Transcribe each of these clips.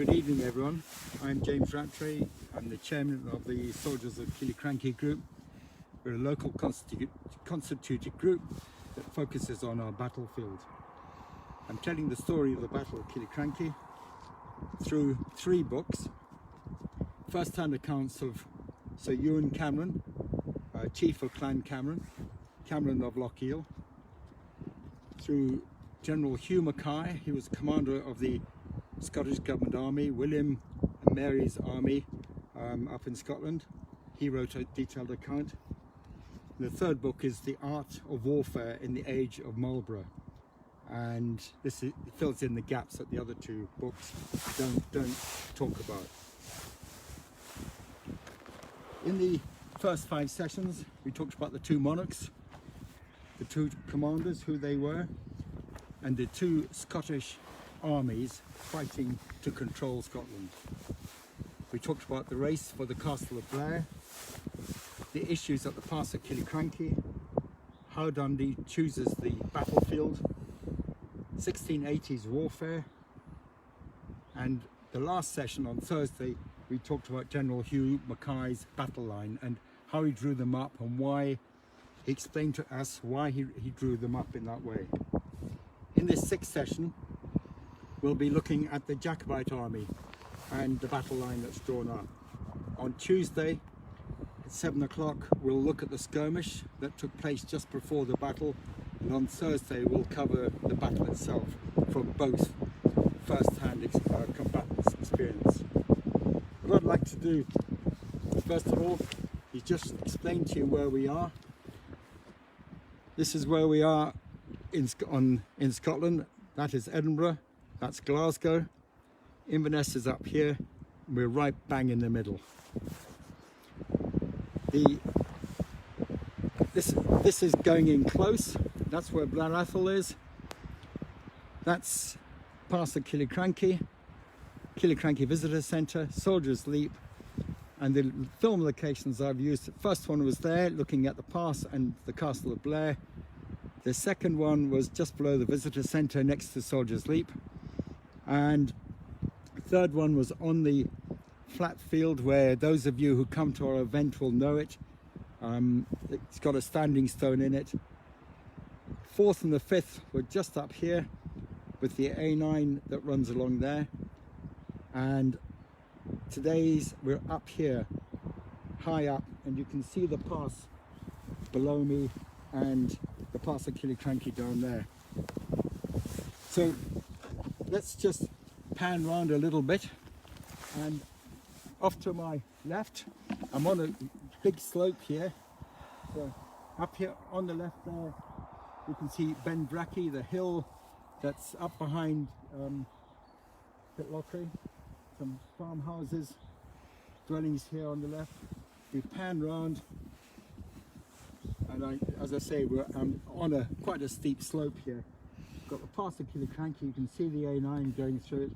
Good evening, everyone. I'm James Rattray. I'm the chairman of the Soldiers of Killiecrankie group. We're a local constituted group that focuses on our battlefield. I'm telling the story of the Battle of Killiecrankie through 3 books. First-hand accounts of Sir Ewan Cameron, Chief of Clan Cameron of Lochiel, through General Hugh Mackay. He was commander of the Scottish Government Army, William and Mary's army up in Scotland. He wrote a detailed account. The 3rd book is The Art of Warfare in the Age of Marlborough, and this fills in the gaps that the other 2 books don't talk about. In the first 5 sessions we talked about the 2 monarchs, the 2 commanders, who they were, and the 2 Scottish armies fighting to control Scotland. We talked about the race for the Castle of Blair, the issues at the pass of Killiecrankie, how Dundee chooses the battlefield, 1680s warfare, and the last session on Thursday we talked about General Hugh Mackay's battle line and how he drew them up and why he explained to us why he drew them up in that way. In this 6th session we'll be looking at the Jacobite Army and the battle line that's drawn up. On Tuesday at 7 o'clock we'll look at the skirmish that took place just before the battle, and on Thursday we'll cover the battle itself from both first-hand combatants' experience. What I'd like to do first of all is just explain to you where we are. This is where we are in Scotland. That is Edinburgh, that's Glasgow, Inverness is up here, we're right bang in the middle. This is going in close. That's where Blairathel is. That's past the Killiecrankie Visitor Centre, Soldiers Leap, and the film locations I've used. The first one was there, looking at the pass and the Castle of Blair. The second one was just below the Visitor Centre next to Soldiers Leap. And the 3rd one was on the flat field where those of you who come to our event will know it. It's got a standing stone in it. 4th and the 5th were just up here with the A9 that runs along there. And we're up here, high up, and you can see the pass below me and the pass of Killiecrankie down there. So let's just pan round a little bit, and off to my left I'm on a big slope here. So up here on the left there you can see Benbracky, the hill that's up behind Pitlochry. Some farmhouses, dwellings here on the left. We pan round, and as I say, we're on quite a steep slope here. Got the pass of Killiecrankie, you can see the A9 going through it.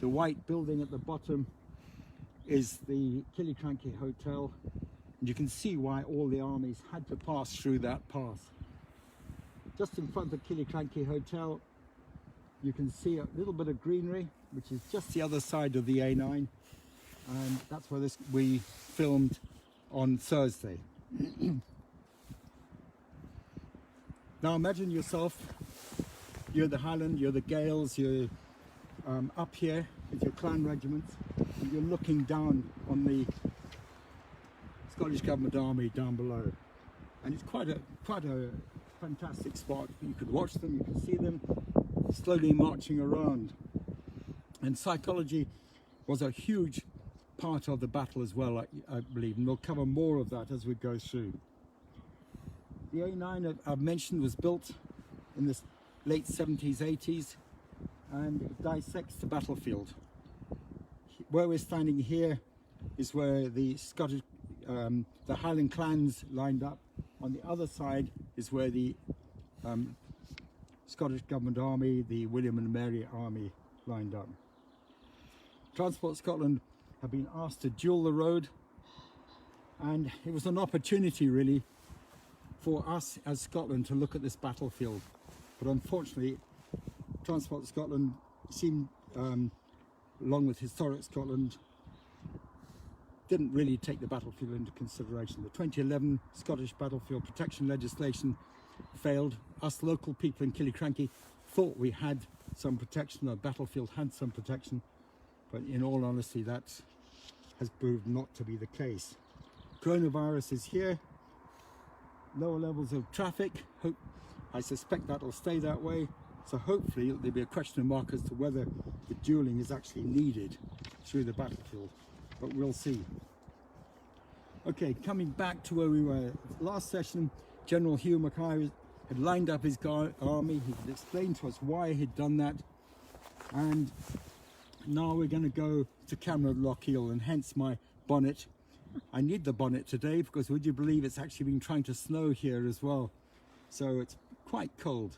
The white building at the bottom is the Killiecrankie Hotel, and you can see why all the armies had to pass through that pass. Just in front of Killiecrankie Hotel you can see a little bit of greenery, which is just the other side of the A9, and that's where we filmed on Thursday. Now imagine yourself, you're the Highland, you're the Gaels, you're up here with your clan regiments, and you're looking down on the Scottish Government Army down below, and it's quite a fantastic spot. You could watch them, you can see them slowly marching around. And psychology was a huge part of the battle as well, I believe, and we'll cover more of that as we go through. The A9 I've mentioned was built in the late 70s, 80s, and it dissects the battlefield. Where we're standing here is where the Scottish, the Highland clans lined up. On the other side is where the Scottish Government Army, the William and Mary Army, lined up. Transport Scotland have been asked to dual the road, and it was an opportunity really for us as Scotland to look at this battlefield. But unfortunately, Transport Scotland seemed along with Historic Scotland, didn't really take the battlefield into consideration. The 2011 Scottish battlefield protection legislation failed. Us local people in Killiecrankie thought we had some protection, the battlefield had some protection, but in all honesty that has proved not to be the case. Coronavirus is here, lower levels of traffic. I suspect that will stay that way, so hopefully there'll be a question mark as to whether the duelling is actually needed through the battlefield, but we'll see. Okay, coming back to where we were last session, General Hugh Mackay had lined up his army. He had explained to us why he'd done that, and now we're going to go to Cameron of Lochiel, and hence my bonnet. I need the bonnet today because would you believe it's actually been trying to snow here as well, so it's quite cold.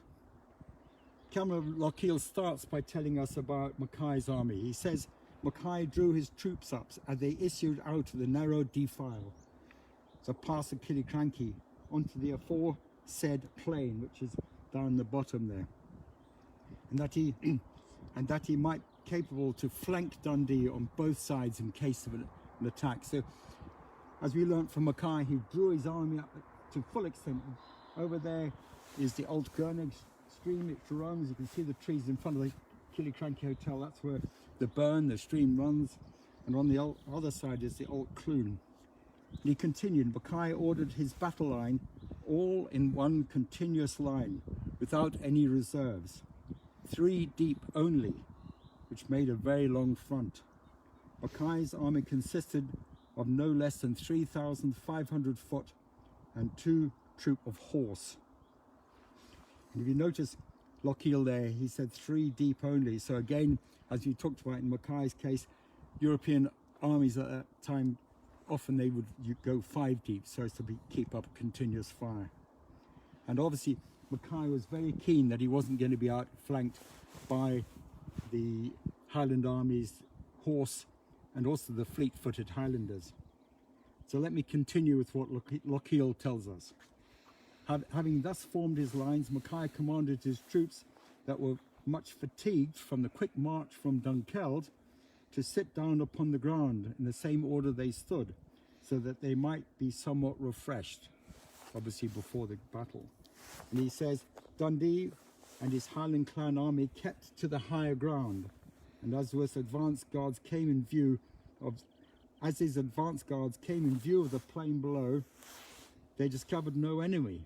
Cameron of Lochiel starts by telling us about Mackay's army. He says Mackay drew his troops up as they issued out of the narrow defile, so past the Killiecrankie, onto the aforesaid plain, which is down the bottom there, and that he might be capable to flank Dundee on both sides in case of an attack. So, as we learnt from Mackay, he drew his army up to full extent. Over there is the old Skirmish stream. It runs. You can see the trees in front of the Killiecrankie Hotel. That's where the burn, the stream runs, and on the other side is the old Clune. And he continued, Mackay ordered his battle line all in one continuous line, without any reserves, 3 deep only, which made a very long front. Mackay's army consisted of no less than 3,500 foot and 2 troop of horse. And if you notice Lochiel there, he said 3 deep only. So again, as you talked about in Mackay's case, European armies at that time, often they would go 5 deep so as to keep up a continuous fire. And obviously Mackay was very keen that he wasn't going to be outflanked by the Highland army's horse and also the fleet-footed Highlanders. So let me continue with what Lochiel tells us. Having thus formed his lines, Mackay commanded his troops that were much fatigued from the quick march from Dunkeld to sit down upon the ground in the same order they stood, so that they might be somewhat refreshed, obviously before the battle. And he says, Dundee and his Highland Clan army kept to the higher ground, and as his advance guards came in view of the plain below, they discovered no enemy.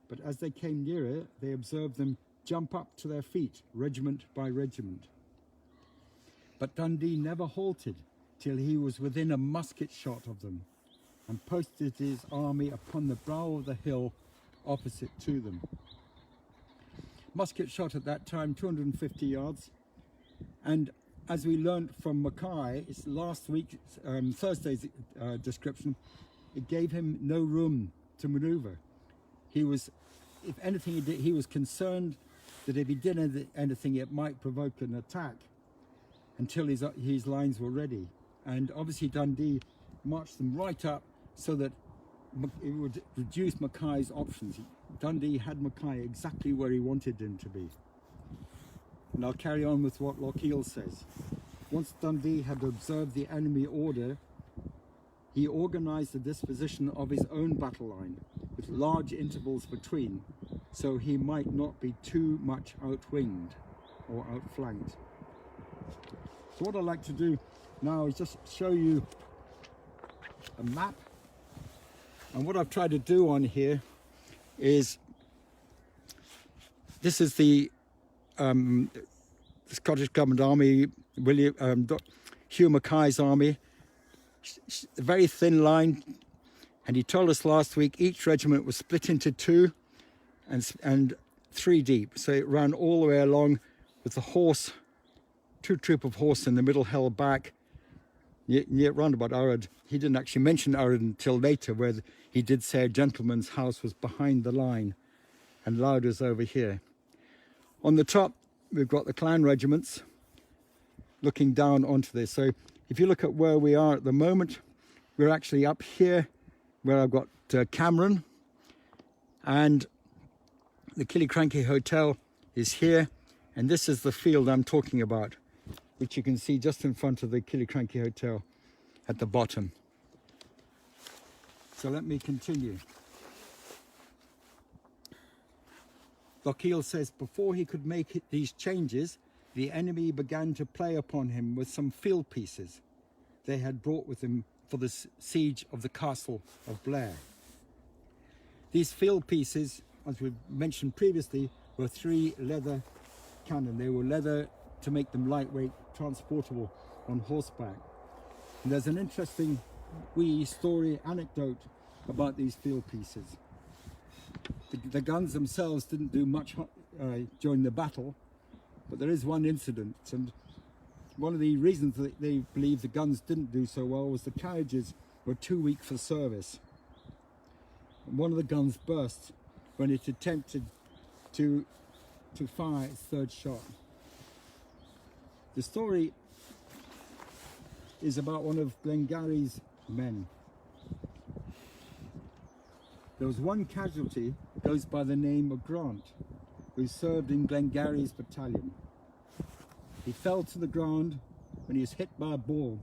But as they came nearer, they observed them jump up to their feet, regiment by regiment. But Dundee never halted till he was within a musket shot of them, and posted his army upon the brow of the hill opposite to them. Musket shot at that time, 250 yards, and as we learnt from Mackay, it's last week, Thursday's description, it gave him no room to maneuver. He was, if anything, he was concerned that if he did anything, it might provoke an attack until his lines were ready. And obviously Dundee marched them right up so that it would reduce Mackay's options. Dundee had Mackay exactly where he wanted him to be. And I'll carry on with what Lochiel says. Once Dundee had observed the enemy order, he organised the disposition of his own battle line, with large intervals between, so he might not be too much outwinged or outflanked. So what I'd like to do now is just show you a map. And what I've tried to do on here is, this is the Scottish Government Army, Hugh Mackay's army, a very thin line, and he told us last week each regiment was split into 2 and 3 deep, so it ran all the way along with the horse, 2 troop of horse in the middle held back near round about Arad. He didn't actually mention Arad until later, where he did say a gentleman's house was behind the line and Lauder's over here. On the top we've got the clan regiments looking down onto this. So if you look at where we are at the moment, we're actually up here where I've got Cameron, and the Killiecrankie Hotel is here, and this is the field I'm talking about. which you can see just in front of the Killiecrankie Hotel at the bottom. So let me continue. Lochiel says before he could make these changes, the enemy began to play upon him with some field pieces they had brought with them for the siege of the castle of Blair. These field pieces, as we've mentioned previously, were 3 leather cannon. They were leather to make them lightweight, transportable on horseback. And there's an interesting wee story anecdote about these field pieces. The guns themselves didn't do much during the battle, but there is one incident, and one of the reasons that they believe the guns didn't do so well was the carriages were too weak for service. And one of the guns burst when it attempted to fire its 3rd shot. The story is about one of Glengarry's men. There was one casualty, goes by the name of Grant, who served in Glengarry's battalion. He fell to the ground when he was hit by a ball,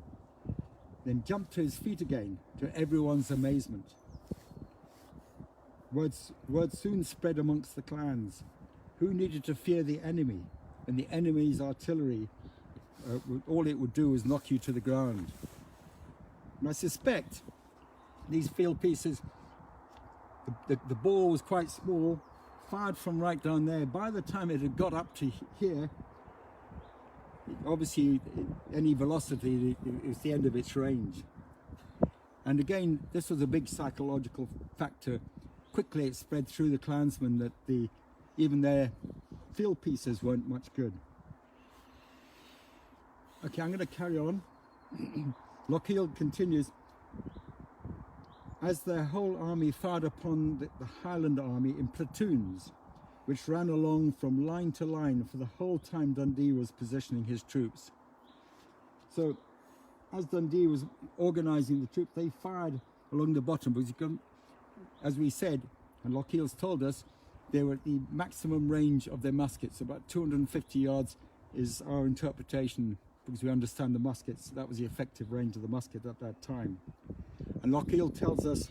then jumped to his feet again, to everyone's amazement. Word soon spread amongst the clans. Who needed to fear the enemy? And the enemy's artillery, all it would do was knock you to the ground. And I suspect these field pieces, the ball was quite small, fired from right down there. By the time it had got up to here, obviously any velocity, it was the end of its range. And again, this was a big psychological factor. Quickly it spread through the clansmen that even their field pieces weren't much good. Okay, I'm going to carry on. Lochiel continues. As their whole army fired upon the Highland Army in platoons, which ran along from line to line for the whole time Dundee was positioning his troops. So, as Dundee was organising the troops, they fired along the bottom, because you can, as we said, and Lochiel's told us, they were at the maximum range of their muskets. About 250 yards is our interpretation, because we understand the muskets. That was the effective range of the musket at that time. And Lochiel tells us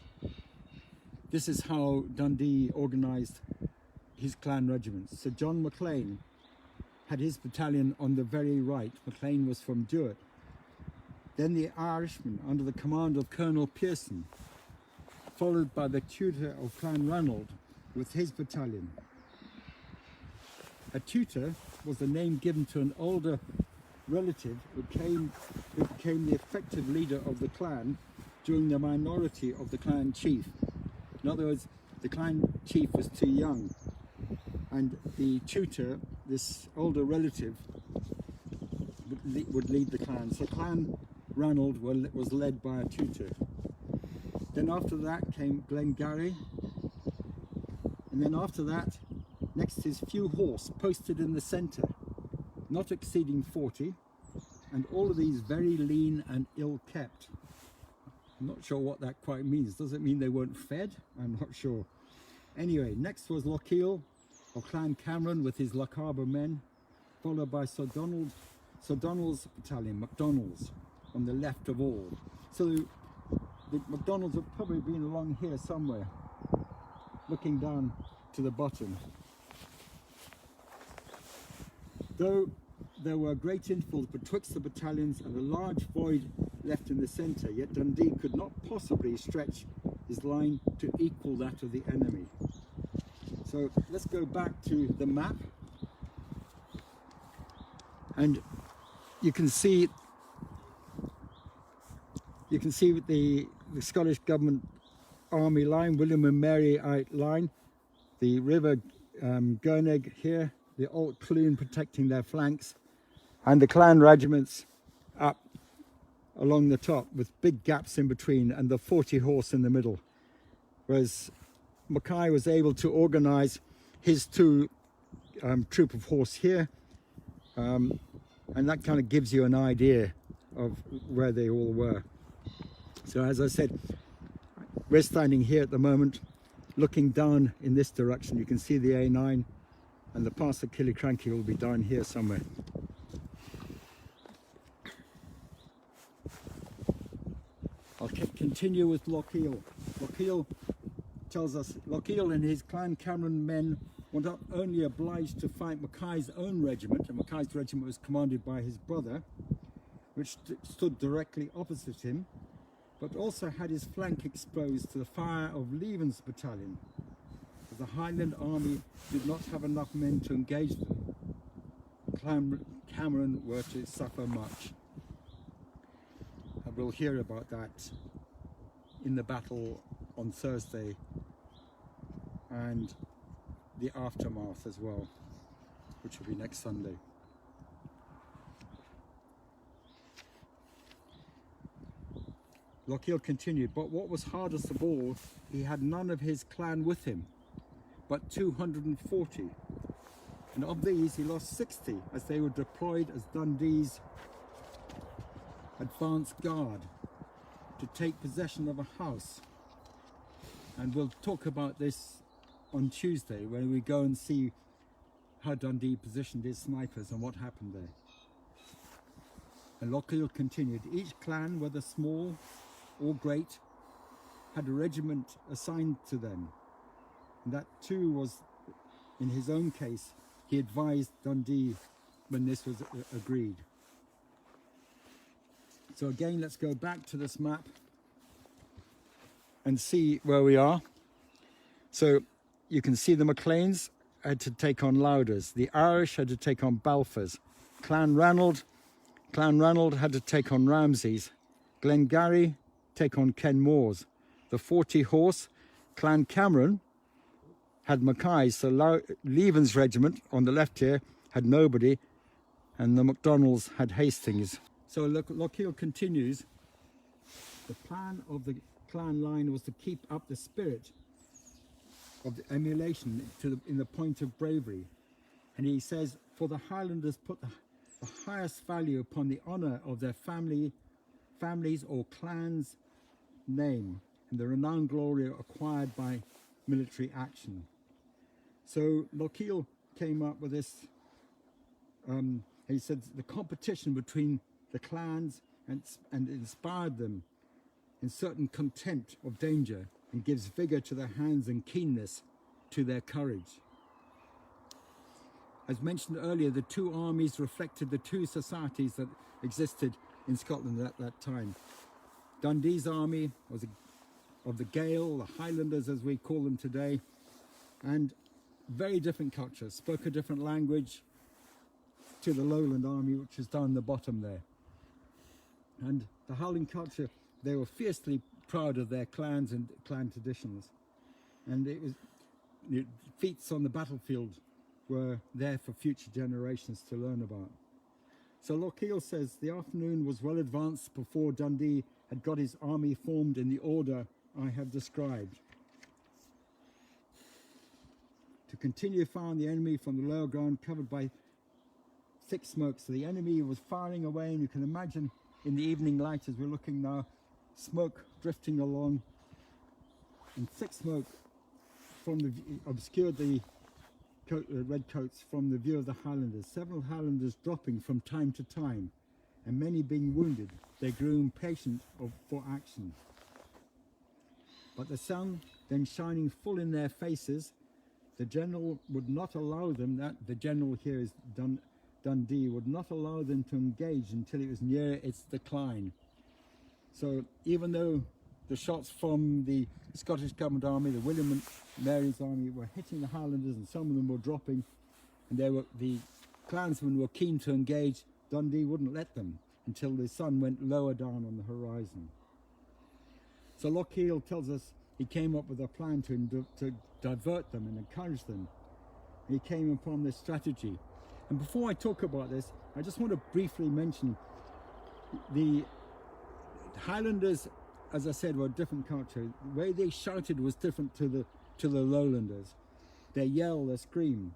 this is how Dundee organised his clan regiments. So John MacLean had his battalion on the very right. MacLean was from Duart. Then the Irishman under the command of Colonel Pearson, followed by the tutor of Clan Ranald with his battalion. A tutor was the name given to an older relative who became the effective leader of the clan during the minority of the clan chief. In other words, the clan chief was too young, and the tutor, this older relative, would lead the clan. So Clan Ranald was led by a tutor. Then after that came Glengarry, and then after that, next is few horse posted in the centre, not exceeding 40, and all of these very lean and ill-kept. I'm not sure what that quite means. Does it mean they weren't fed? I'm not sure. Anyway, next was Lochiel of Clan Cameron with his Lochaber men, followed by Sir Donald's battalion, MacDonald's, on the left of all. So the MacDonald's have probably been along here somewhere, looking down to the bottom. Though there were great intervals betwixt the battalions and a large void left in the centre, yet Dundee could not possibly stretch his line to equal that of the enemy. So let's go back to the map, and you can see the Scottish Government Army line, William and Mary line, the River Gurneg here, the Old Clune protecting their flanks, and the clan regiments up along the top with big gaps in between, and the 40 horse in the middle. Whereas Mackay was able to organise his two troop of horse here, and that kind of gives you an idea of where they all were. So as I said, we're standing here at the moment looking down in this direction. You can see the A9, and the pass of Killiecrankie will be down here somewhere. I'll continue with Lochiel. Lochiel tells us, Lochiel and his clan Cameron men were not only obliged to fight Mackay's own regiment, and Mackay's regiment was commanded by his brother, which stood directly opposite him, but also had his flank exposed to the fire of Lieven's battalion, as the Highland Army did not have enough men to engage them. Cameron were to suffer much. And we'll hear about that in the battle on Thursday and the aftermath as well, which will be next Sunday. Lochiel continued, but what was hardest of all, he had none of his clan with him, but 240. And of these he lost 60 as they were deployed as Dundee's advance guard to take possession of a house. And we'll talk about this on Tuesday when we go and see how Dundee positioned his snipers and what happened there. And Lochiel continued, each clan, whether small or great, had a regiment assigned to them. And that too was, in his own case, he advised Dundee when this was agreed. So again, let's go back to this map and see where we are. So you can see the MacLeans had to take on Louders. The Irish had to take on Balfours. Clan Ranald had to take on Ramsays. Glengarry take on Kenmores. The 40 horse Clan Cameron had Mackay, so Lieven's regiment on the left here had nobody, and the MacDonalds had Hastings. So Lochiel continues, the plan of the clan line was to keep up the spirit of the emulation in the point of bravery. And he says, for the Highlanders put the highest value upon the honour of their families or clans' name and the renowned glory acquired by military action. So Lochiel came up with this, he said the competition between the clans and inspired them in certain contempt of danger and gives vigour to their hands and keenness to their courage. As mentioned earlier, the two armies reflected the two societies that existed in Scotland at that time. Dundee's army was of the Gael, the Highlanders as we call them today, and very different cultures, spoke a different language to the Lowland army, which is down the bottom there. And the Highland culture, they were fiercely proud of their clans and clan traditions. And feats on the battlefield were there for future generations to learn about. So Lochiel says, the afternoon was well advanced before Dundee had got his army formed in the order I have described. To continue firing the enemy from the lower ground covered by thick smoke. So the enemy was firing away, and you can imagine in the evening light as we're looking now, smoke drifting along, and thick smoke obscured the redcoats from the view of the Highlanders. Several Highlanders dropping from time to time, and many being wounded. They grew impatient for action. But the sun then shining full in their faces, the general would not allow them, the general here is Dundee, would not allow them to engage until it was near its decline. So even though the shots from the Scottish Government Army, the William and Mary's army, were hitting the Highlanders and some of them were dropping, and the clansmen were keen to engage, Dundee wouldn't let them until the sun went lower down on the horizon. So Lochiel tells us he came up with a plan to divert them and encourage them. And he came upon this strategy. And before I talk about this, I just want to briefly mention the Highlanders, as I said, were a different culture. The way they shouted was different to the Lowlanders. Their yell, their scream.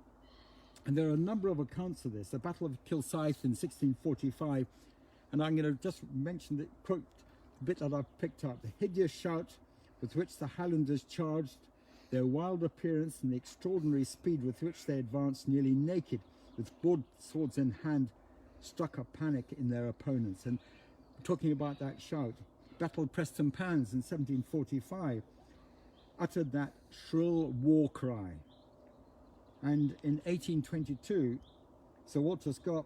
And there are a number of accounts of this. The Battle of Kilsyth in 1645, and I'm going to just mention the quote, the bit that I've picked up. The hideous shout with which the Highlanders charged, their wild appearance and the extraordinary speed with which they advanced nearly naked, with broadswords in hand, struck a panic in their opponents. And talking about that shout, battled Preston Pans in 1745, uttered that shrill war cry. And in 1822, Sir Walter Scott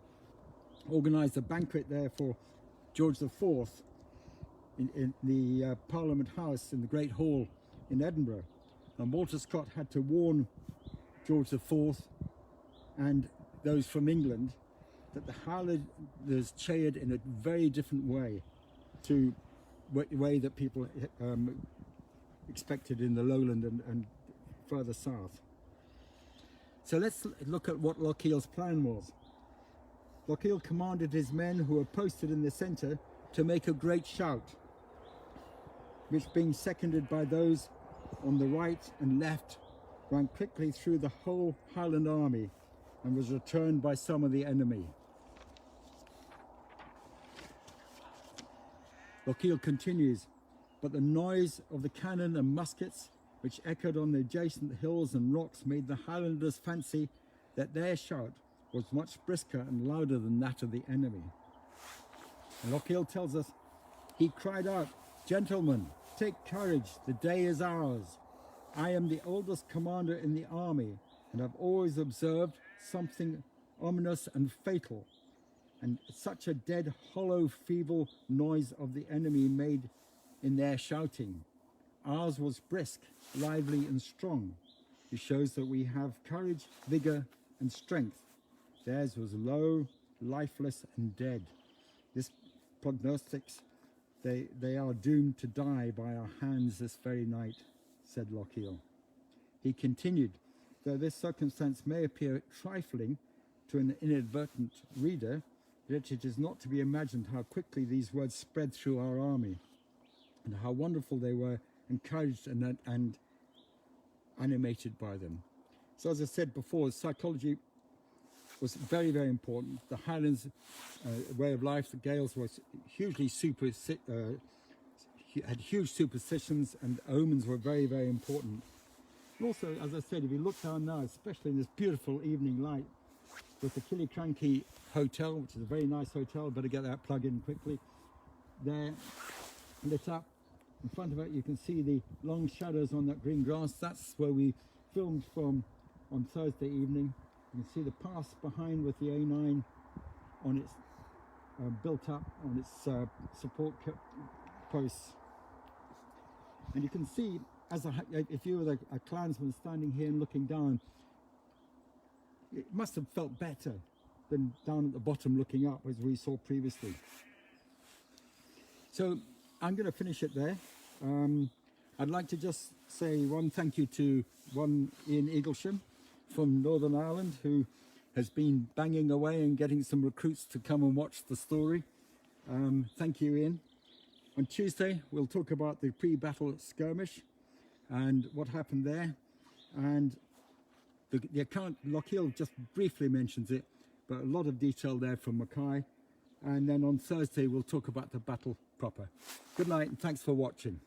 organised a banquet there for George IV in the Parliament House in the Great Hall in Edinburgh. And Walter Scott had to warn George IV and those from England that the Highlanders cheered in a very different way to the way that people expected in the lowland and further south. So let's look at what Lochiel's plan was. Lochiel commanded his men who were posted in the centre to make a great shout, which, being seconded by those on the right and left, ran quickly through the whole Highland army and was returned by some of the enemy. Lochiel continues, but the noise of the cannon and muskets which echoed on the adjacent hills and rocks made the Highlanders fancy that their shout was much brisker and louder than that of the enemy. And Lochiel tells us, he cried out, "Gentlemen, take courage, the day is ours. I am the oldest commander in the army, and have always observed something ominous and fatal, and such a dead, hollow, feeble noise of the enemy made in their shouting. Ours was brisk, lively and strong. It shows that we have courage, vigour and strength. Theirs was low, lifeless and dead. This prognostics they are doomed to die by our hands this very night," said Lochiel. He continued, though this circumstance may appear trifling to an inadvertent reader, yet it is not to be imagined how quickly these words spread through our army, and how wonderful they were, encouraged and animated by them. So as I said before, psychology was very, very important. The Highlands way of life, the Gaels, was hugely had huge superstitions, and omens were very, very important. And also, as I said, if you look down now, especially in this beautiful evening light, with the Killiecrankie Hotel, which is a very nice hotel, better get that plug in quickly, there, lit up. In front of it you can see the long shadows on that green grass. That's where we filmed from on Thursday evening. You can see the pass behind with the A9 on its built up on its support posts. And you can see, if you were a clansman standing here and looking down, it must have felt better than down at the bottom looking up, as we saw previously. So I'm going to finish it there. I'd like to just say one thank you to one Ian Eaglesham from Northern Ireland, who has been banging away and getting some recruits to come and watch the story. Thank you, Ian. On Tuesday we'll talk about the pre-battle skirmish and what happened there, and the account, Lochiel just briefly mentions it, but a lot of detail there from Mackay. And then on Thursday we'll talk about the battle proper. Good night and thanks for watching.